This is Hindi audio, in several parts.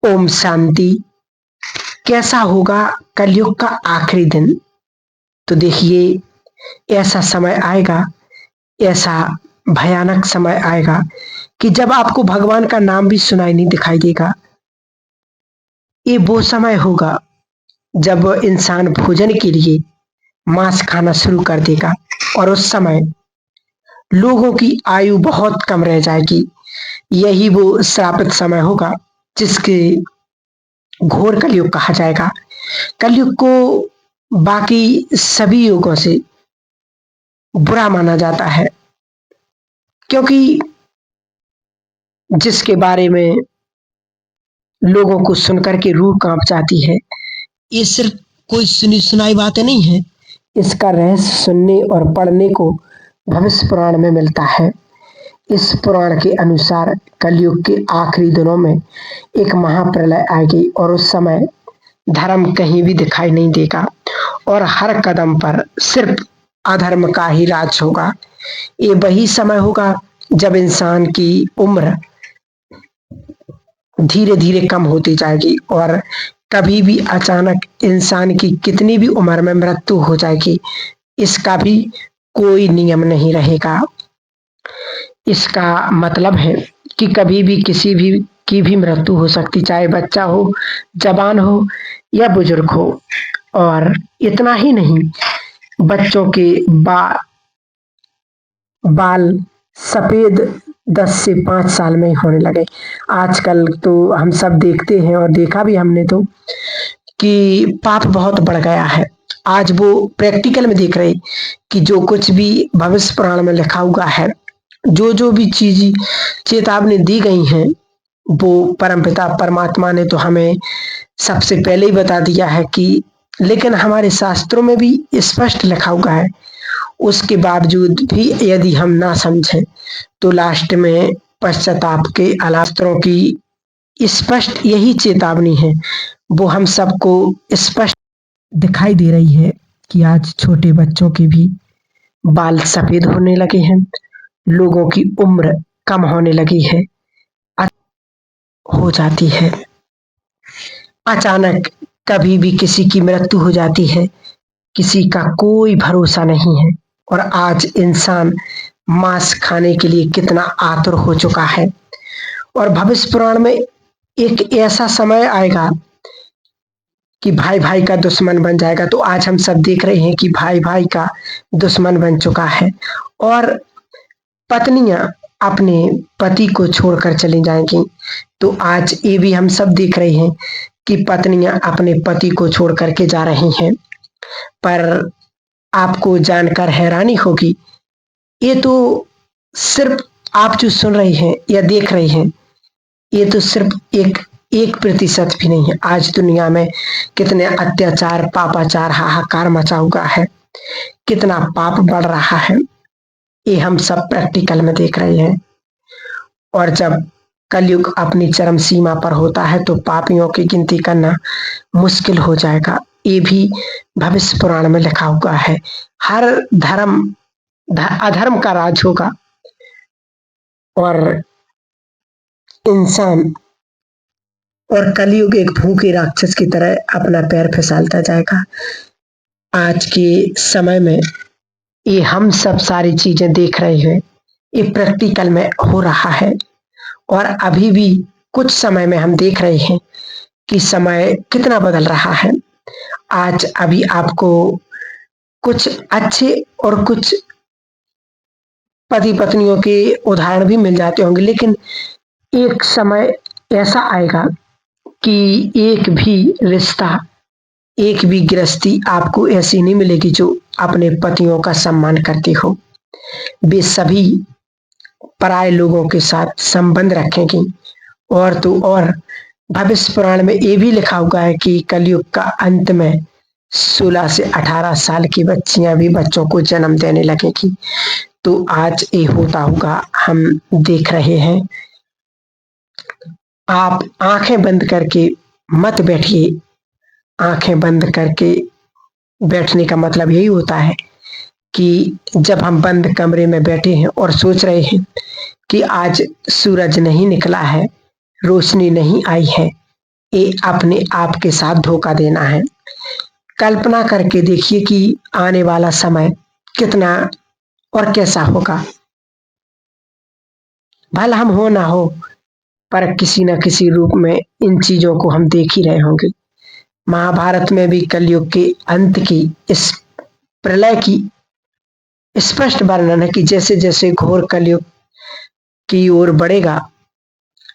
ओम शांति। कैसा होगा कलयुग का आखिरी दिन? तो देखिए, ऐसा समय आएगा, ऐसा भयानक समय आएगा कि जब आपको भगवान का नाम भी सुनाई नहीं दिखाई देगा। ये वो समय होगा जब इंसान भोजन के लिए मांस खाना शुरू कर देगा और उस समय लोगों की आयु बहुत कम रह जाएगी। यही वो श्रापित समय होगा जिसके घोर कलयुग कहा जाएगा। कलयुग को बाकी सभी युगों से बुरा माना जाता है, क्योंकि जिसके बारे में लोगों को सुनकर के रूह कांप जाती है। ये सिर्फ कोई सुनी सुनाई बातें नहीं है, इसका रहस्य सुनने और पढ़ने को भविष्य पुराण में मिलता है। इस पुराण के अनुसार कलयुग के आखिरी दिनों में एक महाप्रलय आएगी और उस समय धर्म कहीं भी दिखाई नहीं देगा और हर कदम पर सिर्फ अधर्म का ही राज होगा। ये वही समय होगा जब इंसान की उम्र धीरे धीरे कम होती जाएगी और कभी भी अचानक इंसान की कितनी भी उम्र में मृत्यु हो जाएगी, इसका भी कोई नियम नहीं रहेगा। इसका मतलब है कि कभी भी किसी भी की भी मृत्यु हो सकती, चाहे बच्चा हो, जवान हो या बुजुर्ग हो। और इतना ही नहीं, बच्चों के बाल सफेद 10 से 5 साल में ही होने लगे। आजकल तो हम सब देखते हैं और देखा भी हमने तो कि पाप बहुत बढ़ गया है। आज वो प्रैक्टिकल में देख रहे कि जो कुछ भी भविष्य पुराण में लिखा हुआ है, जो जो भी चीज चेतावनी दी गई हैं, वो परमपिता परमात्मा ने तो हमें सबसे पहले ही बता दिया है कि, लेकिन हमारे शास्त्रों में भी स्पष्ट लिखा हुआ है। उसके बावजूद भी यदि हम ना समझें तो लास्ट में पश्चाताप के शास्त्रों की स्पष्ट यही चेतावनी है, वो हम सबको स्पष्ट दिखाई दे रही है कि आज छोटे बच्चों के भी बाल सफेद होने लगे हैं, लोगों की उम्र कम होने लगी है, हो जाती है। अचानक कभी भी किसी की मृत्यु हो जाती है, किसी का कोई भरोसा नहीं है। और आज इंसान मांस खाने के लिए कितना आतुर हो चुका है। और भविष्य पुराण में एक ऐसा समय आएगा कि भाई भाई का दुश्मन बन जाएगा। तो आज हम सब देख रहे हैं कि भाई भाई का दुश्मन बन चुका है और पत्नियां अपने पति को छोड़कर चली जाएंगी। तो आज ये भी हम सब देख रहे हैं कि पत्नियां अपने पति को छोड़ करके जा रही हैं। पर आपको जानकर हैरानी होगी, ये तो सिर्फ आप जो सुन रहे हैं या देख रहे हैं, ये तो सिर्फ 1% भी नहीं है। आज दुनिया में कितने अत्याचार, पापाचार, हाहाकार मचा हुआ है, कितना पाप बढ़ रहा है, ये हम सब प्रैक्टिकल में देख रहे हैं। और जब कलयुग अपनी चरम सीमा पर होता है तो पापियों की गिनती करना मुश्किल हो जाएगा। ये भी भविष्य पुराण में लिखा हुआ है। हर धर्म अधर्म का राज होगा और इंसान और कलयुग एक भूखे राक्षस की तरह अपना पैर फिसलता जाएगा। आज के समय में ये हम सब सारी चीजें देख रहे हैं, ये प्रैक्टिकल में हो रहा है। और अभी भी कुछ समय में हम देख रहे हैं कि समय कितना बदल रहा है। आज अभी आपको कुछ अच्छे और कुछ पति पत्नियों के उदाहरण भी मिल जाते होंगे, लेकिन एक समय ऐसा आएगा कि एक भी रिश्ता, एक भी गृहस्थी आपको ऐसी नहीं मिलेगी जो अपने पतियों का सम्मान करती हो। वे सभी पराये लोगों के साथ संबंध रखेंगी। और तो और भविष्य पुराण में ये भी लिखा हुआ है कि कलयुग का अंत में 16 से 18 साल की बच्चियां भी बच्चों को जन्म देने लगेगी। तो आज ये होता होगा, हम देख रहे हैं। आप आंखें बंद करके मत बैठिए। आंखें बंद करके बैठने का मतलब यही होता है कि जब हम बंद कमरे में बैठे हैं और सोच रहे हैं कि आज सूरज नहीं निकला है, रोशनी नहीं आई है, ये अपने आप के साथ धोखा देना है। कल्पना करके देखिए कि आने वाला समय कितना और कैसा होगा। भला हम हो ना हो, पर किसी न किसी रूप में इन चीजों को हम देख ही रहे होंगे। महाभारत में भी कलयुग के अंत की, इस प्रलय की स्पष्ट वर्णन है कि जैसे जैसे घोर कलयुग की ओर बढ़ेगा,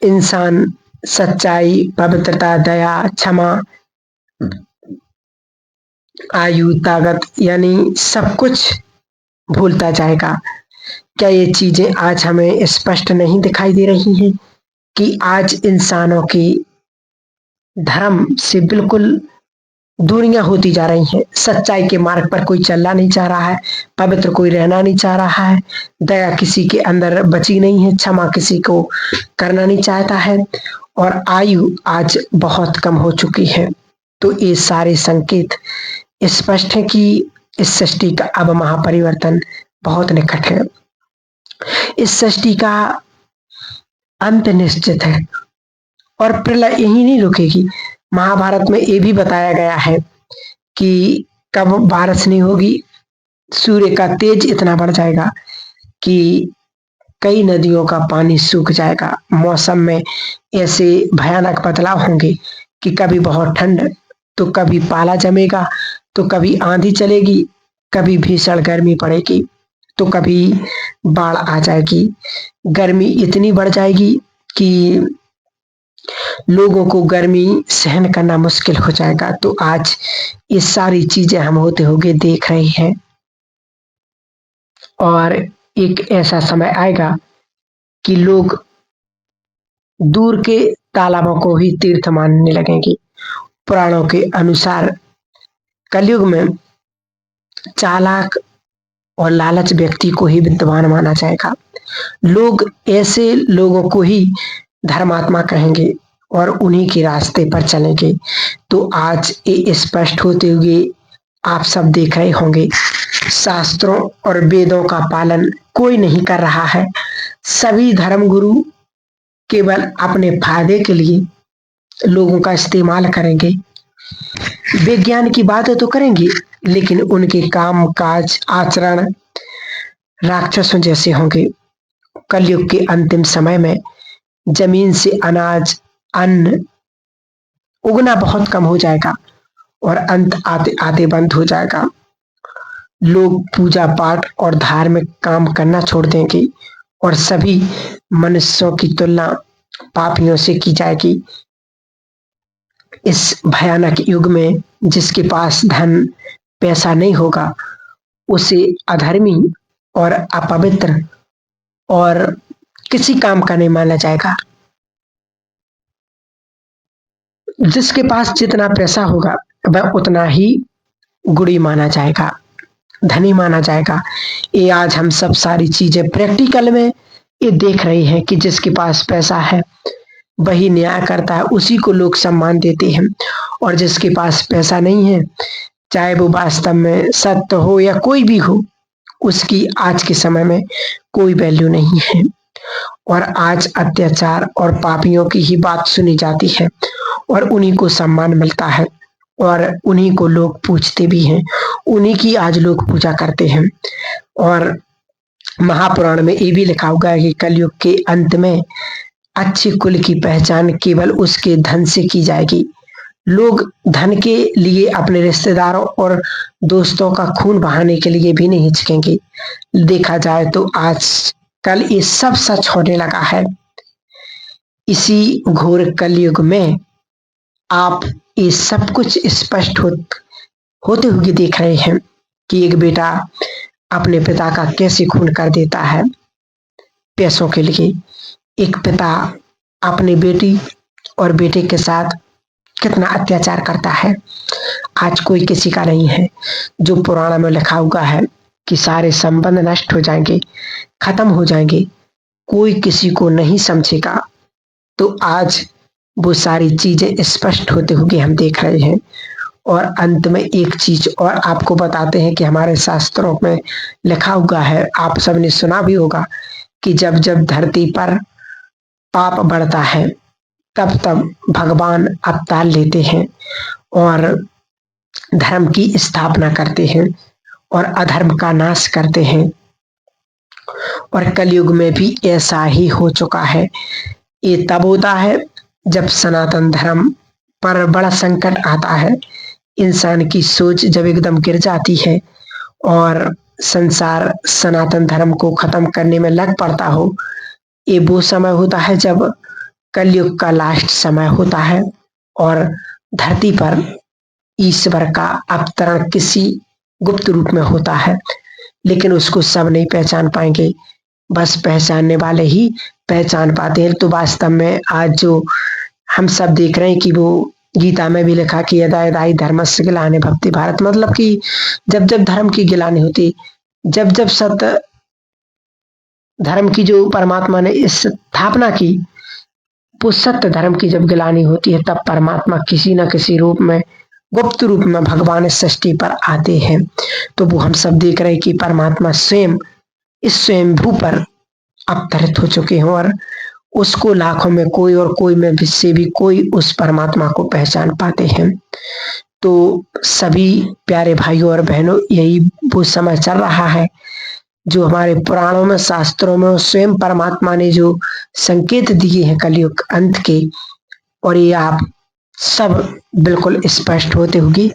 इंसान सच्चाई, पवित्रता, दया, क्षमा, आयु, ताकत यानी सब कुछ भूलता जाएगा। क्या ये चीजें आज हमें स्पष्ट नहीं दिखाई दे रही हैं कि आज इंसानों की धर्म से बिल्कुल दूरियां होती जा रही हैं। सच्चाई के मार्ग पर कोई चलना नहीं चाह रहा है, पवित्र कोई रहना नहीं चाह रहा है, दया किसी के अंदर बची नहीं है, क्षमा किसी को करना नहीं चाहता है, और आयु आज बहुत कम हो चुकी है। तो ये सारे संकेत स्पष्ट है कि इस सृष्टि का अब महापरिवर्तन बहुत निकट है। इस सृष्टि का अंत निश्चित है और प्रलय यही नहीं रुकेगी। महाभारत में ये भी बताया गया है कि कब बारिश नहीं होगी, सूर्य का तेज इतना बढ़ जाएगा कि कई नदियों का पानी सूख जाएगा। मौसम में ऐसे भयानक बदलाव होंगे कि कभी बहुत ठंड, तो कभी पाला जमेगा, तो कभी आंधी चलेगी, कभी भीषण गर्मी पड़ेगी, तो कभी बाढ़ आ जाएगी। गर्मी इतनी बढ़ जाएगी कि लोगों को गर्मी सहन करना मुश्किल हो जाएगा। तो आज ये सारी चीजें हम होते हुए देख रहे हैं और एक ऐसा समय आएगा कि लोग दूर के तालाबों को ही तीर्थ मानने लगेंगे। पुराणों के अनुसार कलयुग में चालाक और लालच व्यक्ति को ही विद्वान माना जाएगा। लोग ऐसे लोगों को ही धर्मात्मा कहेंगे और उन्हीं के रास्ते पर चलेंगे। तो आज ये स्पष्ट होते हुए आप सब देख रहे होंगे, शास्त्रों और वेदों का पालन कोई नहीं कर रहा है। सभी धर्मगुरु केवल अपने फायदे के लिए लोगों का इस्तेमाल करेंगे। विज्ञान की बातें तो करेंगे, लेकिन उनके काम काज आचरण राक्षसों जैसे होंगे। कलयुग के अंतिम समय में जमीन से अनाज, अन्न उगना बहुत कम हो जाएगा और अंत आते आते बंद हो जाएगा। लोग पूजा पाठ और धार्मिक काम करना छोड़ देंगे और सभी मनुष्यों की तुलना पापियों से की जाएगी। इस भयानक युग में जिसके पास धन पैसा नहीं होगा, उसे अधर्मी और अपवित्र और किसी काम का नहीं माना जाएगा। जिसके पास जितना पैसा होगा वह उतना ही गुणी माना जाएगा, धनी माना जाएगा। ये आज हम सब सारी चीजें प्रैक्टिकल में ये देख रहे हैं कि जिसके पास पैसा है वही न्याय करता है, उसी को लोग सम्मान देते हैं, और जिसके पास पैसा नहीं है, चाहे वो वास्तव में सत्य हो या कोई भी हो, उसकी आज के समय में कोई वैल्यू नहीं है। और आज अत्याचार और पापियों की ही बात सुनी जाती है और उन्हीं को सम्मान मिलता है और उन्हीं को लोग पूजते भी हैं, उन्हीं की आज लोग पूजा करते हैं। और महापुराण में ये भी लिखा हुआ है कि कलयुग के अंत में अच्छे कुल की पहचान केवल उसके धन से की जाएगी। लोग धन के लिए अपने रिश्तेदारों और दोस्तों का खून बहाने के लिए भी नहीं हिचकेंगे। देखा जाए तो आज कल ये सब सच होने लगा है। इसी घोर कलयुग में आप ये सब कुछ स्पष्ट होते हुए देख रहे हैं कि एक बेटा अपने पिता का कैसे खून कर देता है पैसों के लिए। एक पिता अपनी बेटी और बेटे के साथ कितना अत्याचार करता है। आज कोई किसी का नहीं है। जो पुराण में लिखा हुआ है कि सारे संबंध नष्ट हो जाएंगे, खत्म हो जाएंगे, कोई किसी को नहीं समझेगा, तो आज वो सारी चीजें स्पष्ट होते हुए हम देख रहे हैं। और अंत में एक चीज और आपको बताते हैं कि हमारे शास्त्रों में लिखा हुआ है, आप सबने सुना भी होगा कि जब जब धरती पर पाप बढ़ता है तब तब भगवान अवतार लेते हैं और धर्म की स्थापना करते हैं और अधर्म का नाश करते हैं। और कलयुग में भी ऐसा ही हो चुका है। ये तब होता है जब सनातन धर्म पर बड़ा संकट आता है, इंसान की सोच जब एकदम गिर जाती है और संसार सनातन धर्म को खत्म करने में लग पड़ता हो। ये वो समय होता है जब कलयुग का लास्ट समय होता है और धरती पर ईश्वर का अवतरण किसी गुप्त रूप में होता है, लेकिन उसको सब नहीं पहचान पाएंगे, बस पहचानने वाले ही पहचान पाते हैं। तो वास्तव में आज जो हम सब देख रहे हैं कि वो गीता में भी लिखा कि यदा यदा हि धर्मस्य ग्लानि भवति भारत, मतलब कि जब जब धर्म की गिलानी होती, जब जब सत्य धर्म की जो परमात्मा ने स्थापना की, वो सत्य धर्म की जब गिलानी होती है, तब परमात्मा किसी न किसी रूप में गुप्त रूप में भगवान इस सृष्टि पर आते हैं। तो वो हम सब देख रहे हैं कि परमात्मा स्वयं इस स्वयंभू पर अवतरित हो चुके हैं और उसको लाखों में कोई और कोई में से भी कोई उस परमात्मा को पहचान पाते हैं। तो सभी प्यारे भाइयों और बहनों, यही वो समय चल रहा है जो हमारे पुराणों में, शास्त्रों में स्वयं परमात्मा ने जो संकेत दिए हैं कलयुग अंत के, और ये आप सब बिल्कुल स्पष्ट होते हुए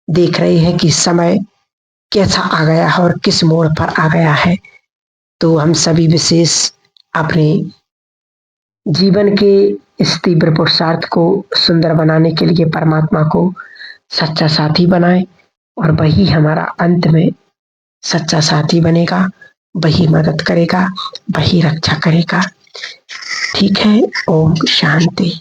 देख रहे हैं कि समय कैसा आ गया है और किस मोड़ पर आ गया है। तो हम सभी विशेष अपने जीवन के इस तीव्र पुरुषार्थ को सुंदर बनाने के लिए परमात्मा को सच्चा साथी बनाएं और वही हमारा अंत में सच्चा साथी बनेगा, वही मदद करेगा, वही रक्षा करेगा। ठीक है, ओम शांति।